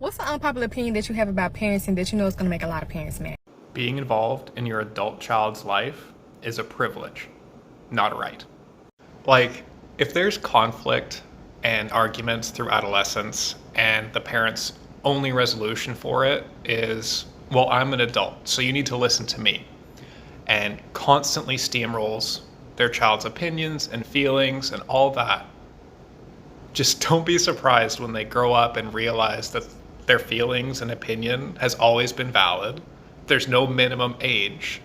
What's the unpopular opinion that you have about parenting that you know is going to make a lot of parents mad? Being involved in your adult child's life is a privilege, not a right. Like, if there's conflict and arguments through adolescence, and the parent's only resolution for it is, well, I'm an adult, so you need to listen to me, and constantly steamrolls their child's opinions and feelings and all that, just don't be surprised when they grow up and realize that their feelings and opinion has always been valid. There's no minimum age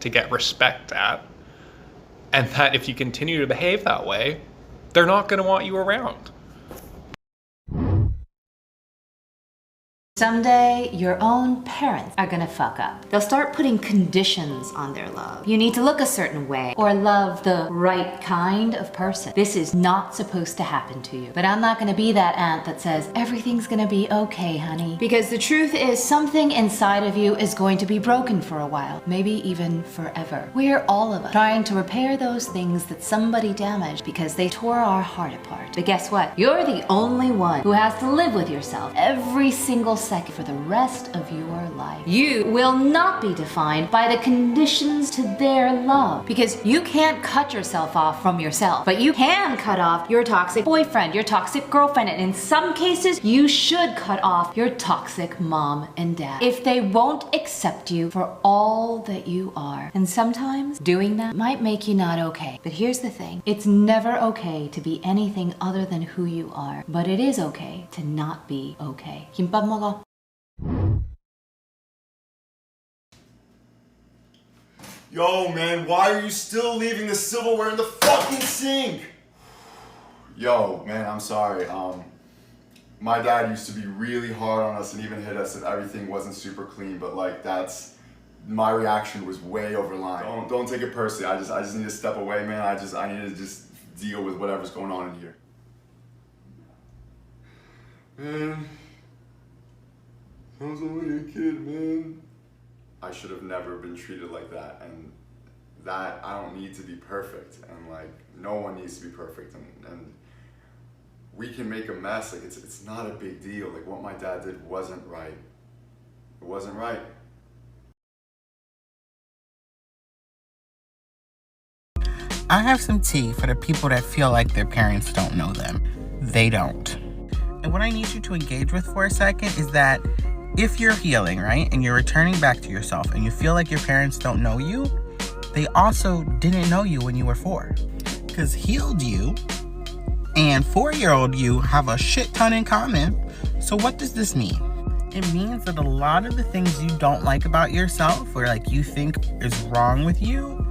to get respect at. And that if you continue to behave that way, they're not going to want you around. Someday, your own parents are gonna fuck up. They'll start putting conditions on their love. You need to look a certain way or love the right kind of person. This is not supposed to happen to you. But I'm not gonna be that aunt that says, everything's gonna be okay, honey. Because the truth is, something inside of you is going to be broken for a while, maybe even forever. We're all of us trying to repair those things that somebody damaged because they tore our heart apart. But guess what? You're the only one who has to live with yourself every single second for the rest of your life. You will not be defined by the conditions to their love, because you can't cut yourself off from yourself, but you can cut off your toxic boyfriend, your toxic girlfriend, and in some cases, you should cut off your toxic mom and dad if they won't accept you for all that you are. And sometimes doing that might make you not okay. But here's the thing, it's never okay to be anything other than who you are, but it is okay to not be okay. 김밥 먹어. Yo, man, why are you still leaving the silverware in the fucking sink? Yo, man, I'm sorry. My dad used to be really hard on us and even hit us if everything wasn't super clean, but like my reaction was way over line. Don't take it personally. I just need to step away, man. I need to just deal with whatever's going on in here. Man, I was only a kid, man. I should have never been treated like that, and that I don't need to be perfect, and like no one needs to be perfect, and we can make a mess. Like it's not a big deal. Like what my dad did wasn't right. It wasn't right. I have some tea for the people that feel like their parents don't know them. They don't. And what I need you to engage with for a second is that if you're healing, right, and you're returning back to yourself and you feel like your parents don't know you, they also didn't know you when you were 4. Because healed you and 4-year-old you have a shit ton in common. So what does this mean? It means that a lot of the things you don't like about yourself or like you think is wrong with you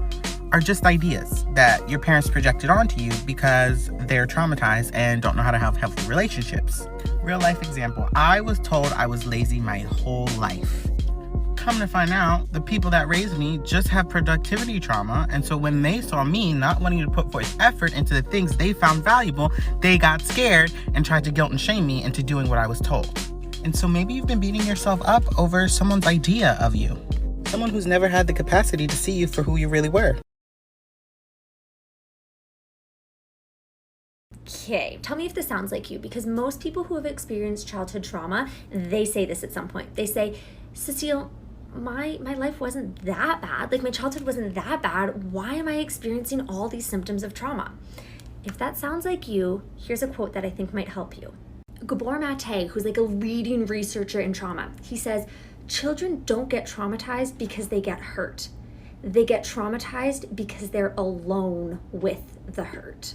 are just ideas that your parents projected onto you because they're traumatized and don't know how to have healthy relationships. Real life example, I was told I was lazy my whole life. Come to find out, the people that raised me just have productivity trauma, and so when they saw me not wanting to put forth effort into the things they found valuable, they got scared and tried to guilt and shame me into doing what I was told. And so maybe you've been beating yourself up over someone's idea of you. Someone who's never had the capacity to see you for who you really were. Okay, tell me if this sounds like you, because most people who have experienced childhood trauma, they say this at some point. They say, Cecile, my life wasn't that bad. Like my childhood wasn't that bad. Why am I experiencing all these symptoms of trauma? If that sounds like you, here's a quote that I think might help you. Gabor Mate, who's like a leading researcher in trauma, he says, children don't get traumatized because they get hurt. They get traumatized because they're alone with the hurt.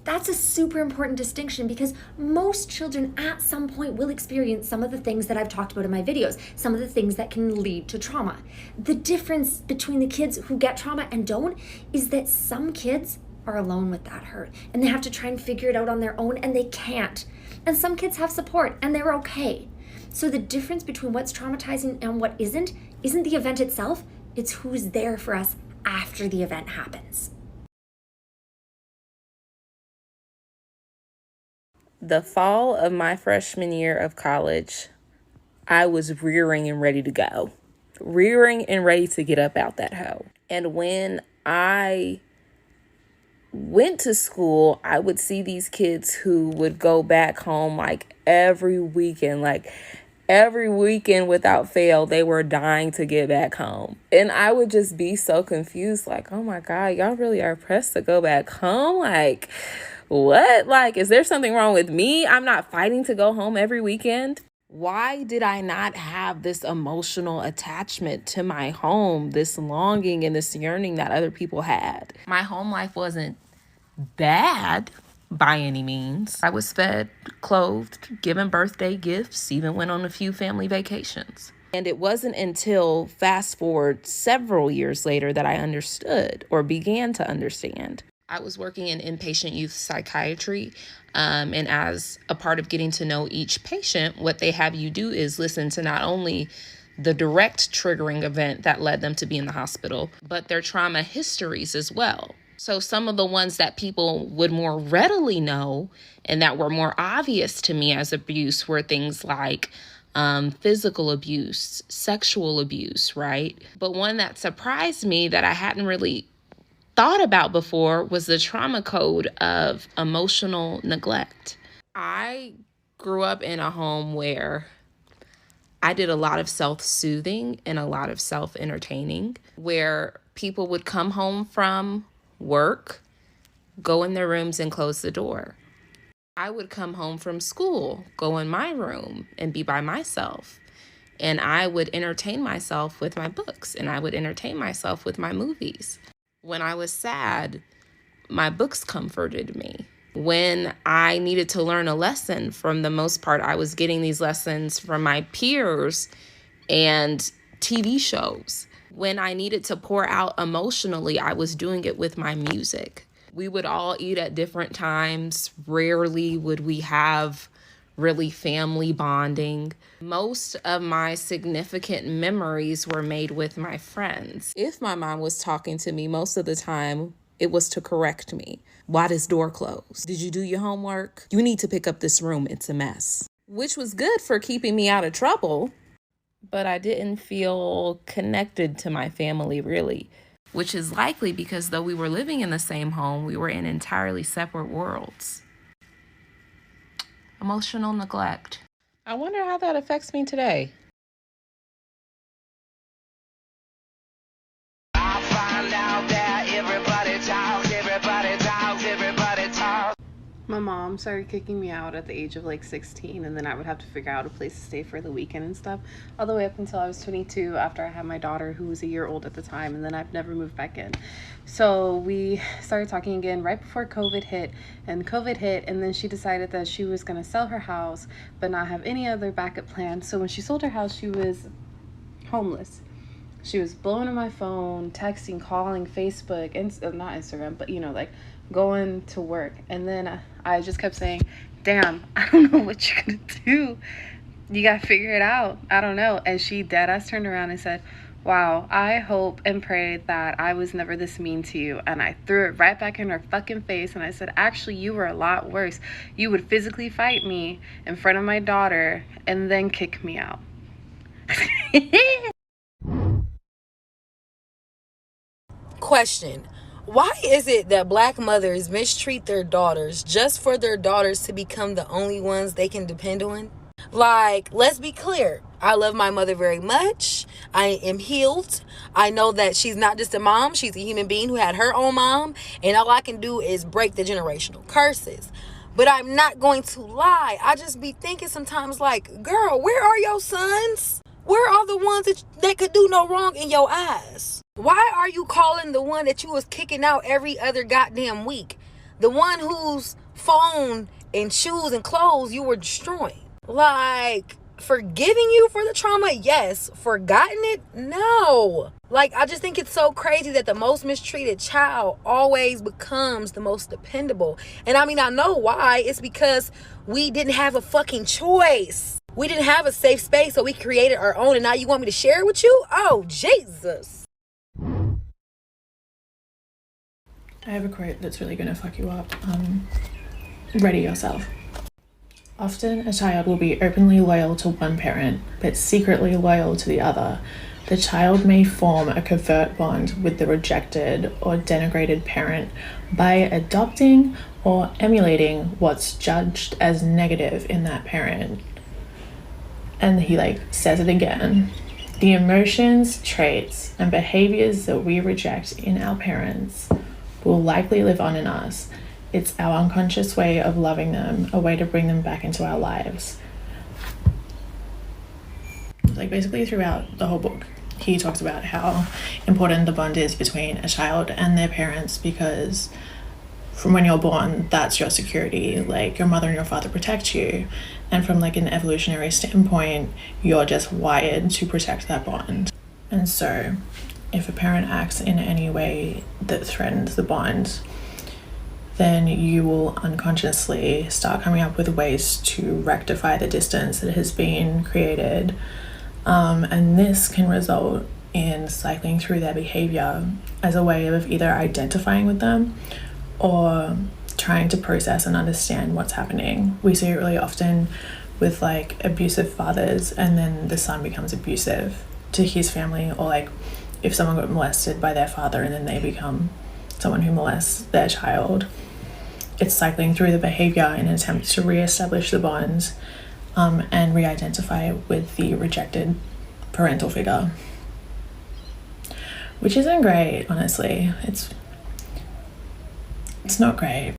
That's a super important distinction because most children at some point will experience some of the things that I've talked about in my videos, some of the things that can lead to trauma. The difference between the kids who get trauma and don't is that some kids are alone with that hurt and they have to try and figure it out on their own and they can't. And some kids have support and they're okay. So the difference between what's traumatizing and what isn't the event itself, it's who's there for us after the event happens. The fall of my freshman year of college, I was rearing and ready to go. Rearing and ready to get up out that hole. And when I went to school, I would see these kids who would go back home like every weekend, like Every weekend without fail, they were dying to get back home. And I would just be so confused, like, oh my God, y'all really are pressed to go back home? Like, what? Like, is there something wrong with me? I'm not fighting to go home every weekend. Why did I not have this emotional attachment to my home, this longing and this yearning that other people had? My home life wasn't bad by any means. I was fed, clothed, given birthday gifts, even went on a few family vacations. And it wasn't until fast forward several years later that I understood or began to understand. I was working in inpatient youth psychiatry, and as a part of getting to know each patient, what they have you do is listen to not only the direct triggering event that led them to be in the hospital, but their trauma histories as well. So some of the ones that people would more readily know and that were more obvious to me as abuse were things like physical abuse, sexual abuse, right? But one that surprised me that I hadn't really thought about before was the trauma code of emotional neglect. I grew up in a home where I did a lot of self-soothing and a lot of self-entertaining, where people would come home from work, go in their rooms and close the door. I would come home from school, go in my room and be by myself. And I would entertain myself with my books, and I would entertain myself with my movies. When I was sad, my books comforted me. When I needed to learn a lesson, for the most part, I was getting these lessons from my peers and TV shows. When I needed to pour out emotionally, I was doing it with my music. We would all eat at different times. Rarely would we have really family bonding. Most of my significant memories were made with my friends. If my mom was talking to me, most of the time it was to correct me. Why this door closed? Did you do your homework? You need to pick up this room. It's a mess. Which was good for keeping me out of trouble, but I didn't feel connected to my family really, which is likely because though we were living in the same home, we were in entirely separate worlds. Emotional neglect. I wonder how that affects me today. My mom started kicking me out at the age of like 16, and then I would have to figure out a place to stay for the weekend and stuff, all the way up until I was 22 after I had my daughter, who was a year old at the time, and then I've never moved back in. So we started talking again right before COVID hit, and then she decided that she was going to sell her house but not have any other backup plan. So when she sold her house, she was homeless. She was blowing on my phone, texting, calling, Facebook, not Instagram, but like going to work. And then I just kept saying, damn, I don't know what you're gonna do. You gotta figure it out. I don't know. And she deadass turned around and said, wow, I hope and pray that I was never this mean to you. And I threw it right back in her fucking face, and I said, actually, you were a lot worse. You would physically fight me in front of my daughter and then kick me out. Question: why is it that black mothers mistreat their daughters just for their daughters to become the only ones they can depend on? Like, let's be clear. I love my mother very much. I am healed. I know that she's not just a mom. She's a human being who had her own mom. And all I can do is break the generational curses. But I'm not going to lie. I just be thinking sometimes like, girl, where are your sons? Where are the ones that could do no wrong in your eyes? Why are you calling the one that you was kicking out every other goddamn week the one whose phone and shoes and clothes you were destroying? Like, forgiving you for the trauma, yes. Forgotten it, no. Like, I just think it's so crazy that the most mistreated child always becomes the most dependable. And I mean, I know why. It's because we didn't have a fucking choice. We didn't have a safe space, so we created our own, and now you want me to share it with you? Oh, Jesus. I have a quote that's really going to fuck you up. Ready yourself. Often a child will be openly loyal to one parent, but secretly loyal to the other. The child may form a covert bond with the rejected or denigrated parent by adopting or emulating what's judged as negative in that parent. And he like says it again. The emotions, traits, and behaviors that we reject in our parents will likely live on in us. It's our unconscious way of loving them, a way to bring them back into our lives. Like basically throughout the whole book, he talks about how important the bond is between a child and their parents, because from when you're born, that's your security. Like your mother and your father protect you, and from like an evolutionary standpoint, you're just wired to protect that bond. And so if a parent acts in any way that threatens the bond, then you will unconsciously start coming up with ways to rectify the distance that has been created. And this can result in cycling through their behavior as a way of either identifying with them or trying to process and understand what's happening. We see it really often with like abusive fathers, and then the son becomes abusive to his family, or like if someone got molested by their father and then they become someone who molests their child. It's cycling through the behavior in an attempt to re-establish the bonds and re-identify with the rejected parental figure, which isn't great, honestly. It's not great.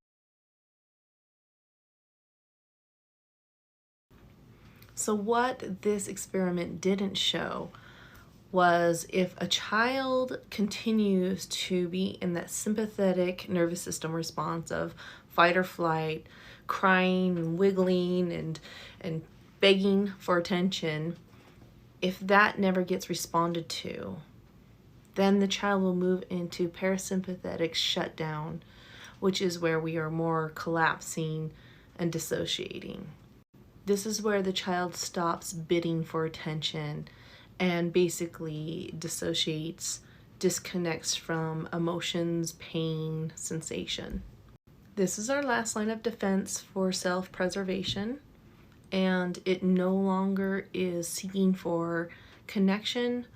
So what this experiment didn't show was if a child continues to be in that sympathetic nervous system response of fight or flight, crying and wiggling and begging for attention, if that never gets responded to, then the child will move into parasympathetic shutdown, which is where we are more collapsing and dissociating. This is where the child stops bidding for attention and basically dissociates, disconnects from emotions, pain, sensation. This is our last line of defense for self-preservation, and it no longer is seeking for connection,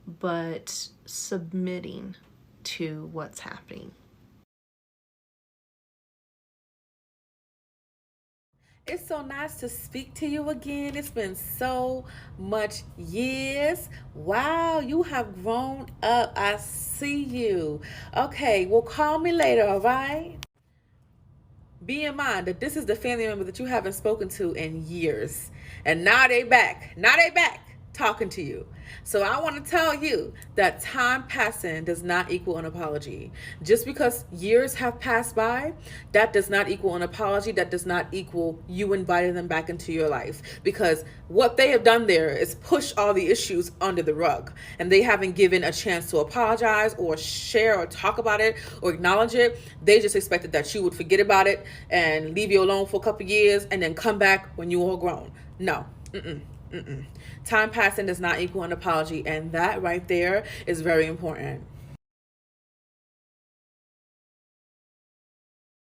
but submitting to what's happening. It's so nice to speak to you again. It's been so much years. Wow, you have grown up. I see you. Okay, well, call me later, all right? Be in mind that this is the family member that you haven't spoken to in years. And now they back. Talking to you. So I want to tell you that time passing does not equal an apology. Just because years have passed by, that does not equal an apology. That does not equal you inviting them back into your life, because what they have done there is push all the issues under the rug, and they haven't given a chance to apologize or share or talk about it or acknowledge it. They just expected that you would forget about it and leave you alone for a couple years and then come back when you all grown. No. Time passing does not equal an apology, and that right there is very important.